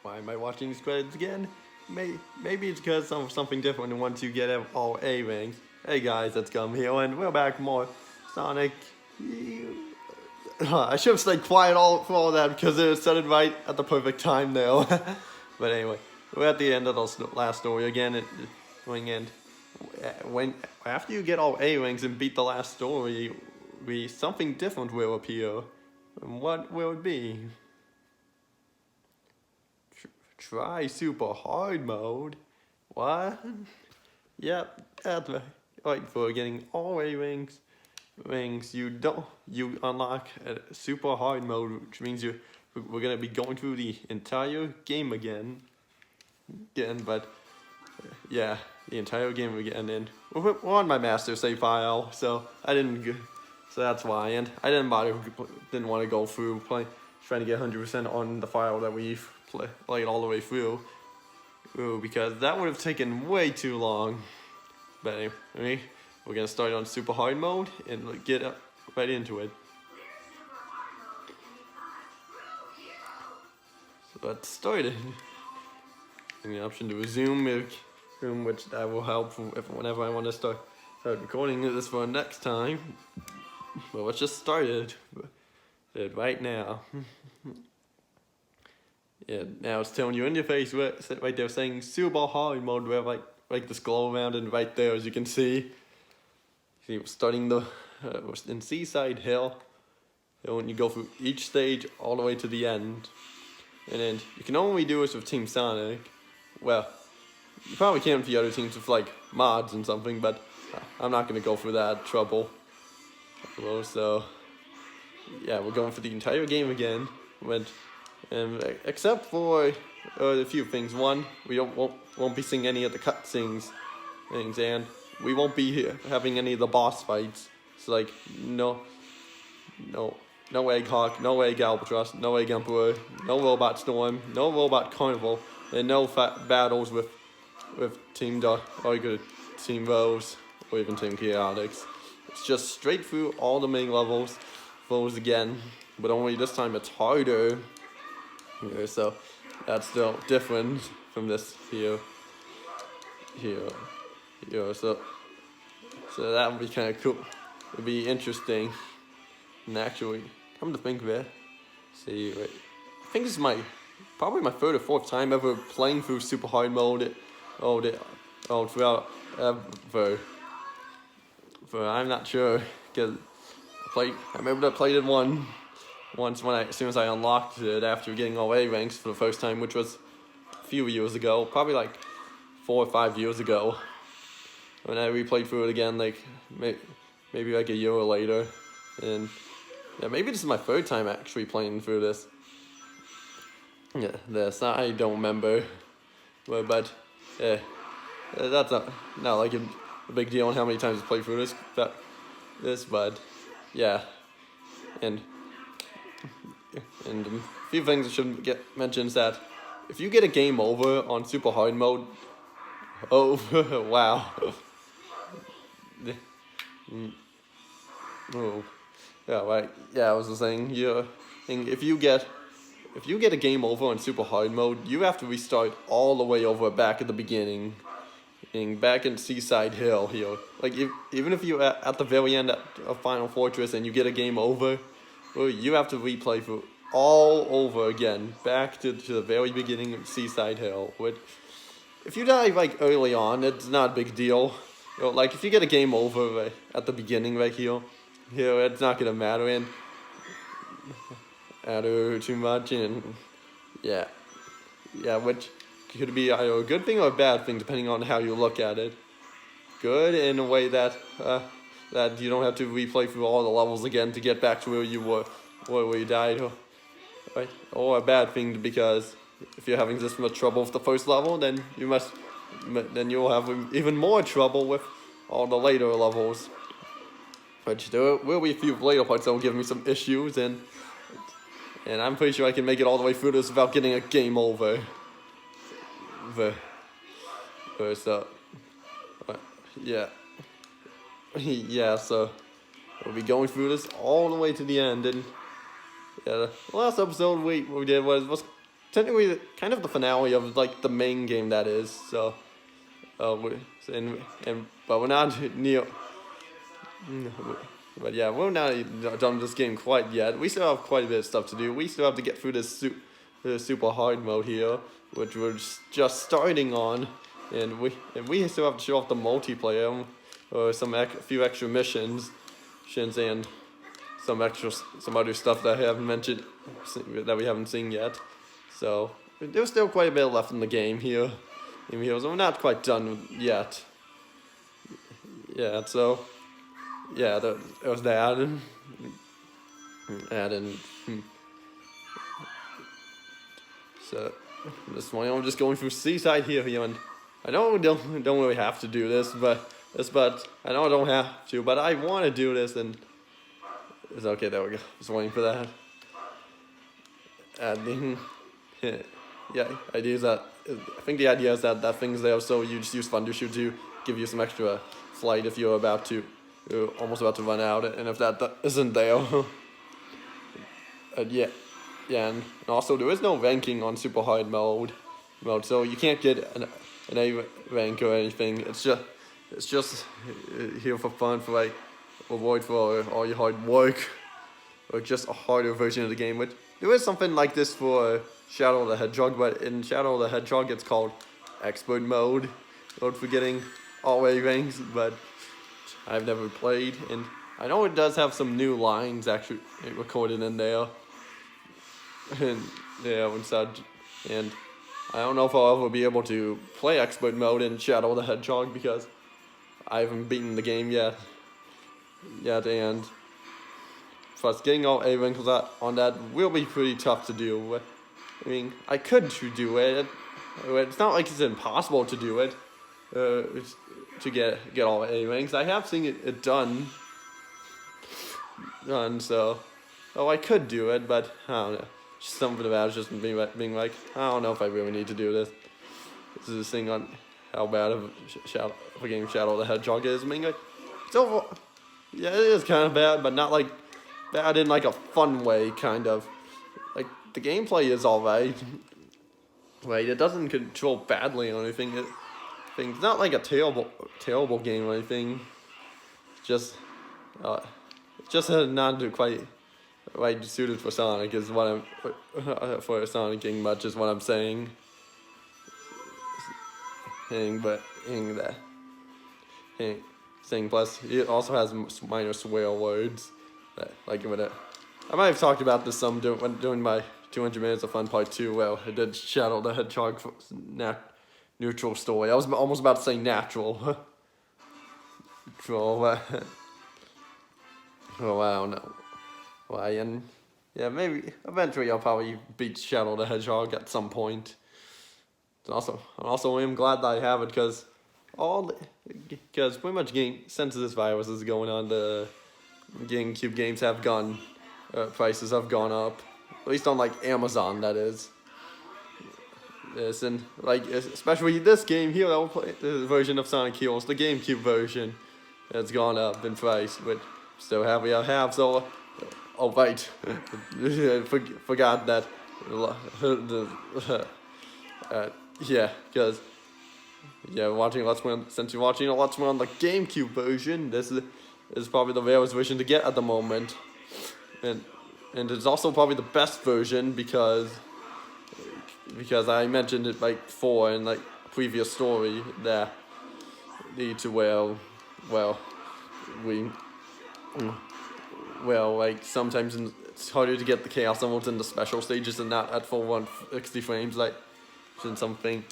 Why am I watching these credits again? Maybe it's because something different once you get all A rings. Hey guys, it's Gum here, and we're back more Sonic. I should have stayed quiet for all that because it said it right at the perfect time though. But anyway, we're at the end of the last story again. When after you get all A rings and beat the last story, something different will appear. And what will it be? Try super hard mode. What? Yep, that's right. For getting all A rings, you unlock a super hard mode, which means we're gonna be going through the entire game again. But yeah, the entire game again. And we're on my master save file, so so that's why. And I didn't want to go through trying to get 100% on the file that we've played all the way through, because that would have taken way too long. But anyway, we're gonna start on super hard mode and get right into it. So let's start it. And the option to resume, which that will help whenever I want to start recording this for next time. But let's just start it right now. Yeah, now it's telling you in your face right there saying super hard mode, where like this glow around, and right there, as you can see, we're starting in Seaside Hill. And when you go through each stage all the way to the end, and then you can only do this with Team Sonic. Well, you probably can with the other teams with like mods and something, but I'm not gonna go through that trouble. So yeah, we're going for the entire game again, except for a few things. One, we won't be seeing any of the cutscenes things, and we won't be having any of the boss fights. So like no Egg Hawk, no Egg Albatross, no Egg Emperor, no Robot Storm, no Robot Carnival, and no battles with Team Team Rose, or even Team Chaotix. It's just straight through all the main levels again, but only this time it's harder. So that's still different from this here. So that would be kind of cool. It'd be interesting. And actually, come to think of it, see, wait, I think this is probably my third or fourth time ever playing through super hard mode. Throughout ever. But I'm not sure, because I remember I played it once as soon as I unlocked it after getting all A ranks for the first time, which was a few years ago, probably like 4 or 5 years ago. And I replayed through it again, like maybe like a year later, and yeah, maybe this is my third time actually playing through this. Yeah, I don't remember, but yeah, that's not like a big deal on how many times I played through this, but yeah, and a few things I should get mentioned is that if you get a game over on super hard mode, oh wow, oh yeah, right, yeah, I was just saying, if you get a game over on super hard mode, you have to restart all the way over back at the beginning. Back in Seaside Hill here. Like, even if you're at the very end of Final Fortress and you get a game over, well, you have to replay through all over again, back to the very beginning of Seaside Hill. Which, if you die like early on, it's not a big deal. Like, if you get a game over at the beginning right here, it's not gonna matter too much, and yeah, which could be either a good thing or a bad thing, depending on how you look at it. Good in a way that you don't have to replay through all the levels again to get back to where you were, where you died, right? Or a bad thing, because if you're having this much trouble with the first level, then you'll have even more trouble with all the later levels. Which there will be a few later parts that will give me some issues, and I'm pretty sure I can make it all the way through this without getting a game over. So yeah, so we'll be going through this all the way to the end. And yeah, the last episode we did was technically kind of the finale of like the main game that is. So, but we're not near. But yeah, we're not done this game quite yet. We still have quite a bit of stuff to do. We still have to get through this super hard mode here, which we're just starting on, and we still have to show off the multiplayer, or a few extra missions, and some other stuff that I haven't mentioned, that we haven't seen yet. So there's still quite a bit left in the game here, so we're not quite done yet. Yeah, so yeah, there was that, and so this one I'm just going through Seaside here, and I know we don't really have to do this, but I know I don't have to, but I want to do this, and it's okay. There we go. Just waiting for that. And yeah, idea is that I think the idea is that thing's there, so you just use Thundershoot to give you some extra flight if you're almost about to run out, and if that isn't there. Yeah, and also there is no ranking on super hard mode, so you can't get an A rank or anything. It's just here for fun, for like reward for all your hard work, or just a harder version of the game. But there is something like this for Shadow the Hedgehog, but in Shadow the Hedgehog it's called expert mode for getting all A ranks, but I've never played, and I know it does have some new lines actually recorded in there. And yeah, and I don't know if I'll ever be able to play expert mode in Shadow the Hedgehog because I haven't beaten the game yet, and plus getting all A ranks on that will be pretty tough to do. I mean, I could do it. It's not like it's impossible to do it. To get all A ranks, I have seen it done, so I could do it, but I don't know. Just something about it just being like, I don't know if I really need to do this. This is this thing on how bad of a game Shadow the Hedgehog is. I mean, like, it's yeah, it is kind of bad, but not like bad in like a fun way, kind of. Like, the gameplay is alright. Right, it doesn't control badly or anything. It's not like a terrible game or anything. It's just not quite right suited for Sonic is what I'm for Sonicing much is what I'm saying. Plus it also has minor swear words like when I might have talked about this some during my 200 minutes of fun part 2. Well, I did Shadow the Hedgehog neutral story. I was almost about to say natural. Well, I don't know. Why, and yeah, maybe eventually I'll probably beat Shadow the Hedgehog at some point. And also am glad that I have it because pretty much since this virus is going on, the GameCube games have prices have gone up, at least on like Amazon, that is. Yes, and like especially this game here, I'll play the version of Sonic Heroes, the GameCube version, has gone up in price, which I'm still happy I have. So, oh right, forgot that. Yeah, because since you're watching a Let's Play on the GameCube version, this is probably the rarest version to get at the moment, and it's also probably the best version because I mentioned it like before in like a previous story that lead to like sometimes it's harder to get the Chaos Emeralds in the special stages and not at full 160 frames like in something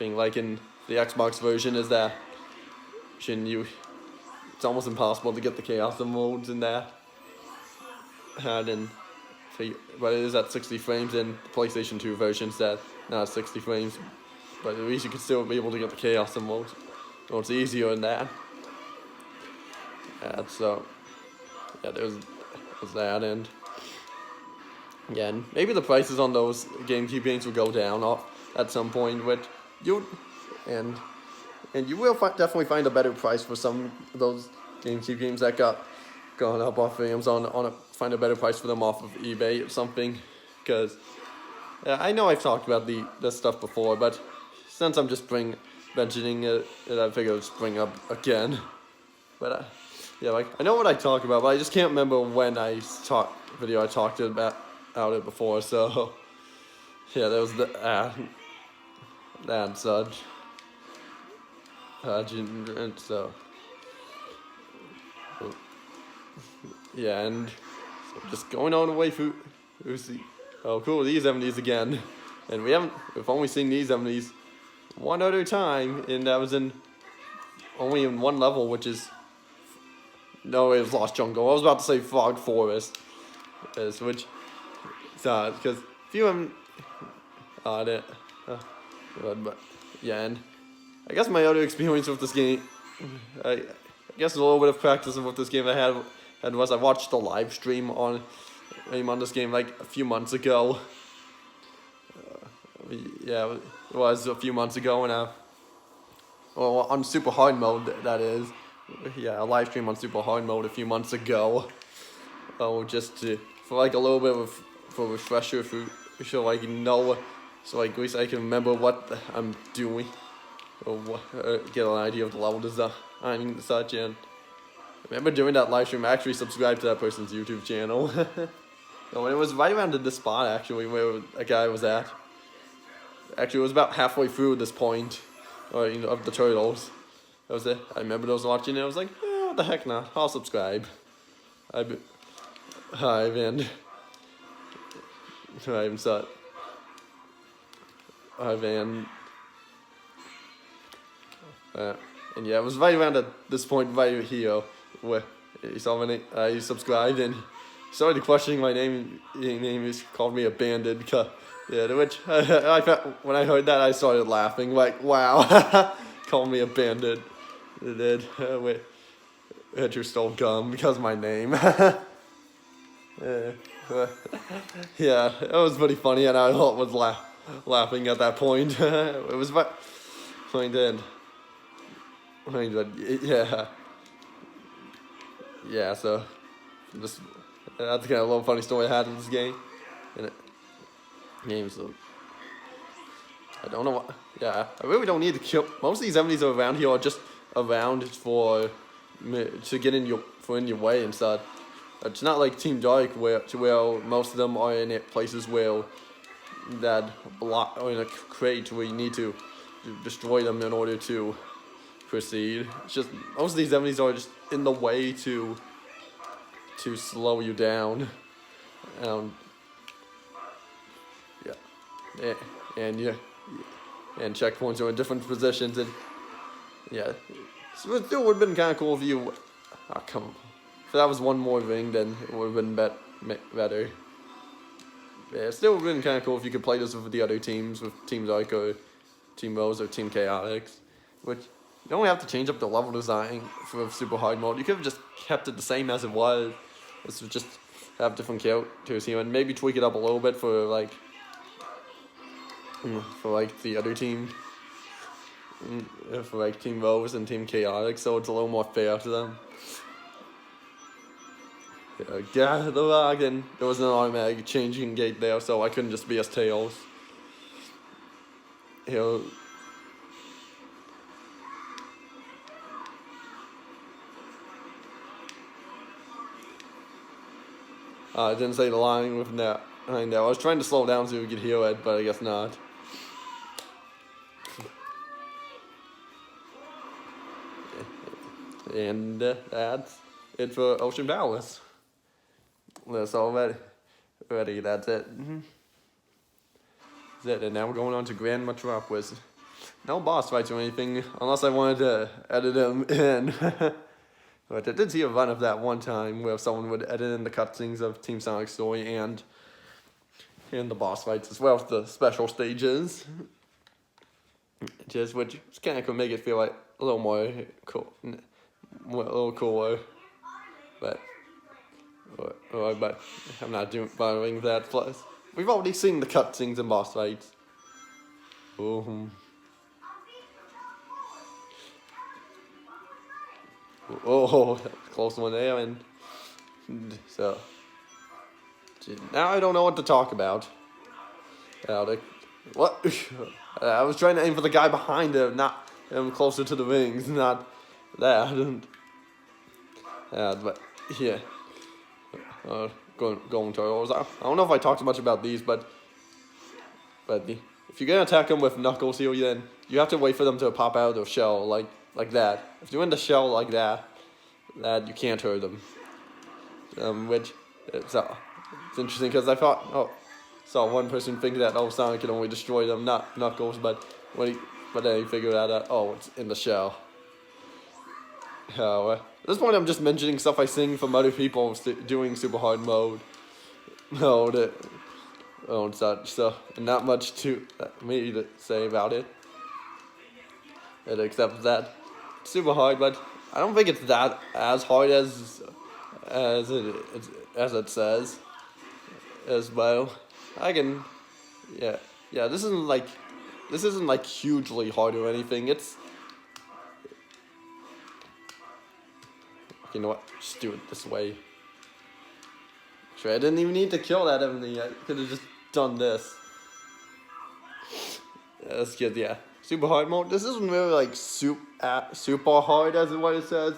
like in the Xbox version is that it's almost impossible to get the Chaos Emeralds in there. But it is at 60 frames in the PlayStation 2 version instead, not at 60 frames. But at least you can still be able to get the Chaos Emeralds. So it's easier than that. So yeah, there's that, and again, maybe the prices on those GameCube games will go down at some point, but you will definitely find a better price for some of those GameCube games that got gone up off Amazon find a better price for them off of eBay or something, because I know I've talked about this stuff before, but since I'm just mentioning it, I figured I'd just bring up again. But yeah, like I know what I talk about, but I just can't remember when I talked about it before. So yeah, there was and such. And so yeah, and so just going on away through oh cool, these enemies again, and we've only seen these enemies one other time, and that was only in one level, which is no, it was Lost Jungle. I was about to say Fog Forest, which because if you haven't but yeah, and I guess my other experience with this game, I guess a little bit of practice with this game I had was I watched a live stream on this game like a few months ago. Yeah, it was a few months ago, and on super hard mode, that is. Yeah, a live stream on super hard mode a few months ago. Just for like a little bit of a refresher, so like so like at least I can remember what I'm doing, or get an idea of the level design and such. And I remember doing that live stream. I actually subscribed to that person's YouTube channel. No, and it was right around this spot actually where a guy was at. Actually, it was about halfway through this point, of the turtles. That was it. I remember those watching it. I was like, what the heck not? I'll subscribe. I haven't saw it. And yeah, it was right around at this point right here where he saw when I subscribed and he started questioning my name. He called me a bandit. Yeah, which when I heard that I started laughing like, wow, called me a bandit. It did. Wait, your stole gum because of my name. Yeah, it was pretty funny, and I was laughing at that point. It was funny then. Yeah. So that's kind of a little funny story I had in this game. So I don't know what. Yeah, I really don't need to kill. Most of these enemies around here are just around to get in your way and stuff. It's not like Team Dark where most of them are in places where that block or in a crate where you need to destroy them in order to proceed. It's just most of these enemies are just in the way to slow you down. And checkpoints are in different positions, and yeah, so it still would have been kind of cool if you if that was one more ring, then it would have been better. Yeah, it still would have been kind of cool if you could play this with the other teams, with Team Dark or Team Rose or Team Chaotix, which you don't have to change up the level design for super hard mode. You could have just kept it the same as it was. This would just have different characters here and maybe tweak it up a little bit for the other team, for like Team Rose and Team Chaotix, so it's a little more fair to them. Yeah, the log, and there was an automatic changing gate there, so I couldn't just be as Tails. I didn't say the line with that. I know. I was trying to slow down so we could hear it, but I guess not. And that's it for Ocean Palace. That's all ready. That's it. That's it. And now we're going on to Grand Metropolis. No boss fights or anything, unless I wanted to edit them in. But I did see a run of that one time where someone would edit in the cutscenes of Team Sonic's story and the boss fights as well, the special stages. Which kind of could make it feel like a little more cool, a little cooler. But I'm not bothering that. Plus, we've already seen the cutscenes and boss fights. Oh, close one there, and so now I don't know what to talk about. What? I was trying to aim for the guy behind him, not him closer to the wings, not that. But yeah. Going turtles. I don't know if I talked much about these, but if you're gonna attack them with knuckles here, then you have to wait for them to pop out of their shell like that. If they're in the shell like that you can't hurt them. Which it's interesting because I saw one person think that Sonic can only destroy them, not Knuckles, but then he figured out that it's in the shell. At this point, I'm just mentioning stuff I sing from other people doing super hard mode. And such. So not much to me to say about it. Except that it's super hard, but I don't think it's that as hard as it says as well. This isn't like hugely hard or anything. It's, you know what? Just do it this way. Sure, I didn't even need to kill that enemy. I could have just done this. That's good. Yeah, super hard mode. This isn't really like super hard as what it says.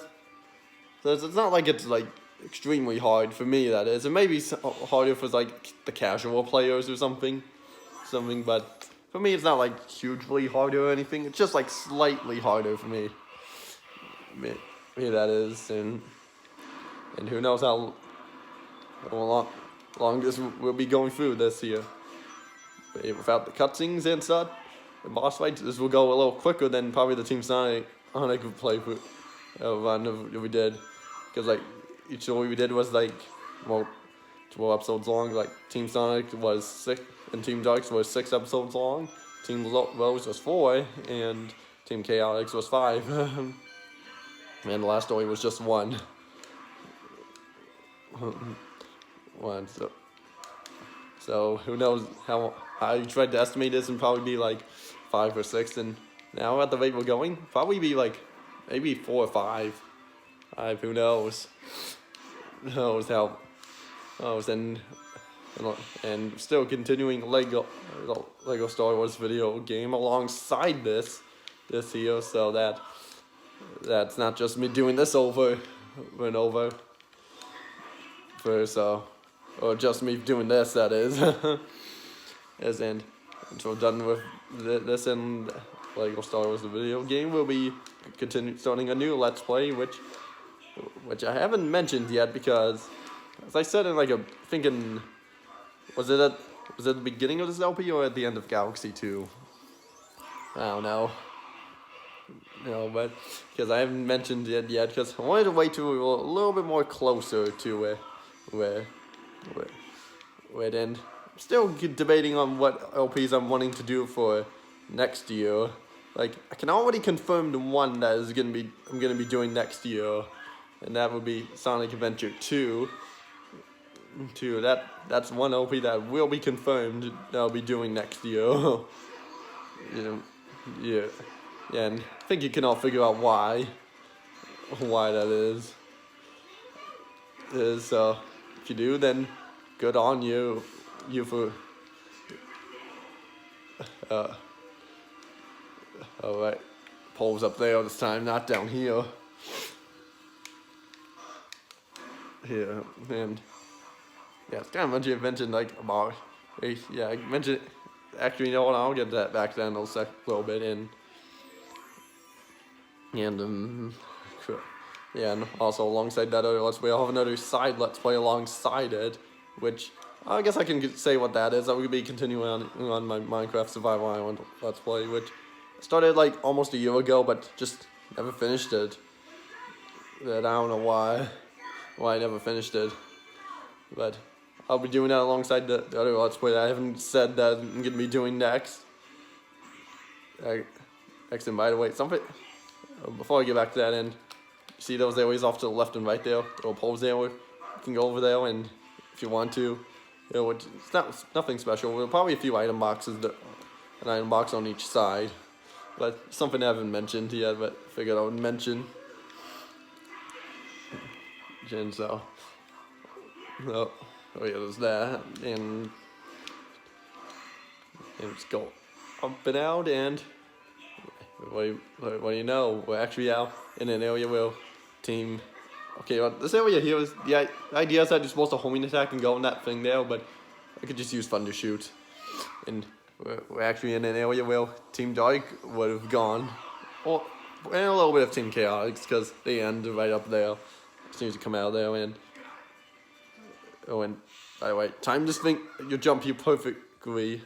So it's not like it's like extremely hard for me. That is. It may be harder for like the casual players or something. But for me, it's not like hugely harder or anything. It's just like slightly harder for me. That is, and who knows how long this we'll be going through this here. But without the cutscenes and such, the boss fights, this will go a little quicker than probably the Team Sonic playthrough run that we did. Because like each story we did was like 12 episodes long. Like Team Sonic was 6 and Team Darks was 6 episodes long. Team Rose was 4 and Team Chaotix was 5. And the last story was just 1. So who knows how I tried to estimate this and probably be like 5 or 6, and now at the rate we're going, probably be like maybe 4 or 5. Who knows? And still continuing Lego Star Wars video game alongside this here, so that's not just me doing this over and over. Or just me doing this, that is. And until done with this and Lego Star Wars the video game, we'll be starting a new Let's Play, which I haven't mentioned yet because, as I said in was it at the beginning of this LP or at the end of Galaxy 2? I don't know. But because I haven't mentioned it yet, because I wanted to wait till we were a little bit more closer to where then still debating on what LPs I'm wanting to do for next year. Like I can already confirm the one that I'm gonna be doing next year, and that would be Sonic Adventure 2. That's one LP that will be confirmed that I'll be doing next year. And I think you can all figure out why that is. So if you do, then good on you for. All right, poles up there this time, not down here. Here and it's kind of much you mentioned like about. Yeah, I mentioned. Actually, you know what? I'll get to that back then a little bit and and also alongside that other Let's Play, I'll have another side Let's Play alongside it, which I guess I can say what that is. I will be continuing on my Minecraft Survival Island Let's Play, which started like almost a year ago, but just never finished it. I don't know why I never finished it, but I'll be doing that alongside the other Let's Play that I haven't said that I'm going to be doing next. And by the way, before I get back to that end, see those areas off to the left and right there, little poles there, you can go over there and if you want to, it's nothing special. There are probably a few item boxes, an item box on each side, but something I haven't mentioned yet, but figured I would mention. And so, there's that, and And just go up and out, and what do you know? We're actually out in an area where team. Okay, well, this area here is the idea is that you're supposed to homing attack and go in that thing there, but I could just use thunder shoot. And we're actually in an area where Team Dark would have gone, or and a little bit of Team Chaotix because they end right up there as soon as you come out of there. And by the way, time just think you jump here perfectly,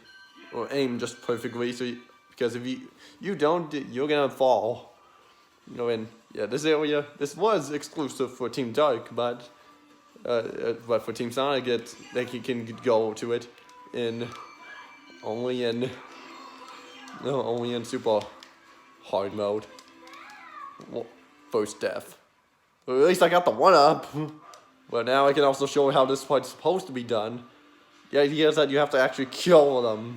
or aim just perfectly. So because if you don't, you're gonna fall. You know, and yeah, this area, this was exclusive for Team Dark, but for Team Sonic, they can go to it only in super hard mode. Well, first death. Well, at least I got the 1-up. But now I can also show how this part's supposed to be done. The idea is that you have to actually kill them.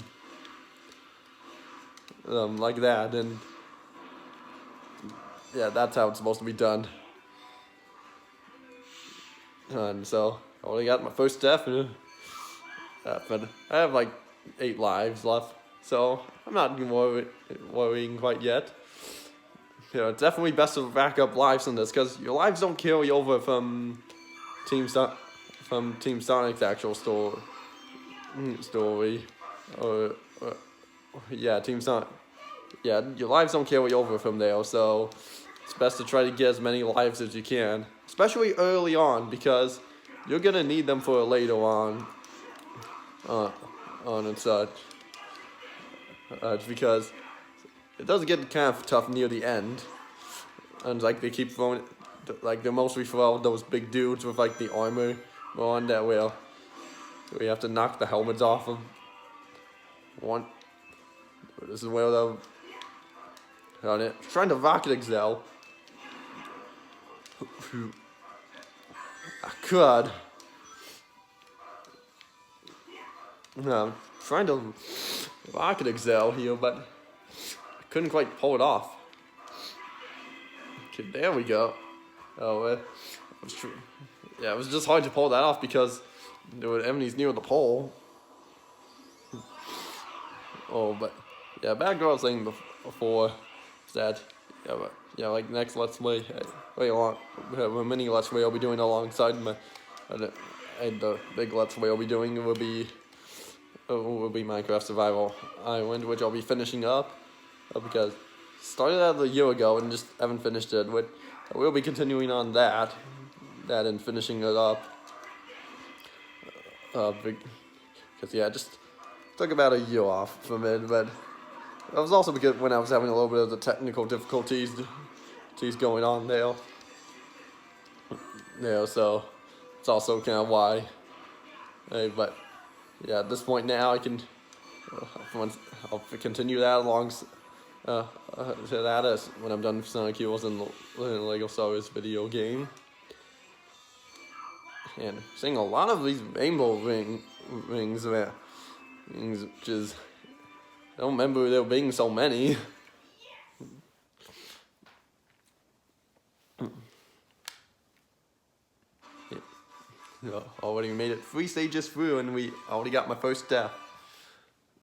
Like that, and yeah, that's how it's supposed to be done. And so, I only got my first death, but I have like 8 lives left, so I'm not worrying quite yet. You know, it's definitely best to rack up lives in this, because your lives don't carry over from Team Sonic's actual story. Yeah, Team Sonic. Yeah, your lives don't carry over from there, so it's best to try to get as many lives as you can, especially early on, because you're gonna need them for later on and such. Because it does get kind of tough near the end, and like they keep throwing, like they mostly throw those big dudes with like the armor on that where we have to knock the helmets off them. This is where the trying to rocket excel. I could. No, I'm trying to rocket excel here, but I couldn't quite pull it off. Okay, there we go. Oh, it was true. Yeah, it was just hard to pull that off because there were enemies near the pole. Oh, but yeah, back to what I was saying before, that like next Let's Play, a mini Let's Play I'll be doing alongside and the big Let's Play I'll be doing will be Minecraft Survival Island, which I'll be finishing up because started out a year ago and just haven't finished it. We'll be continuing on that and finishing it up. Because yeah, just took about a year off from it, but that was also because when I was having a little bit of the technical difficulties going on there. Yeah, so it's also kind of why. But yeah, at this point now I can I'll continue that along to that as when I'm done with Sonic Heroes and the Lego Star Wars video game. And seeing a lot of these rainbow rings there. Which is, I don't remember there being so many. Yeah. Already made it 3 stages through, and we already got my first death.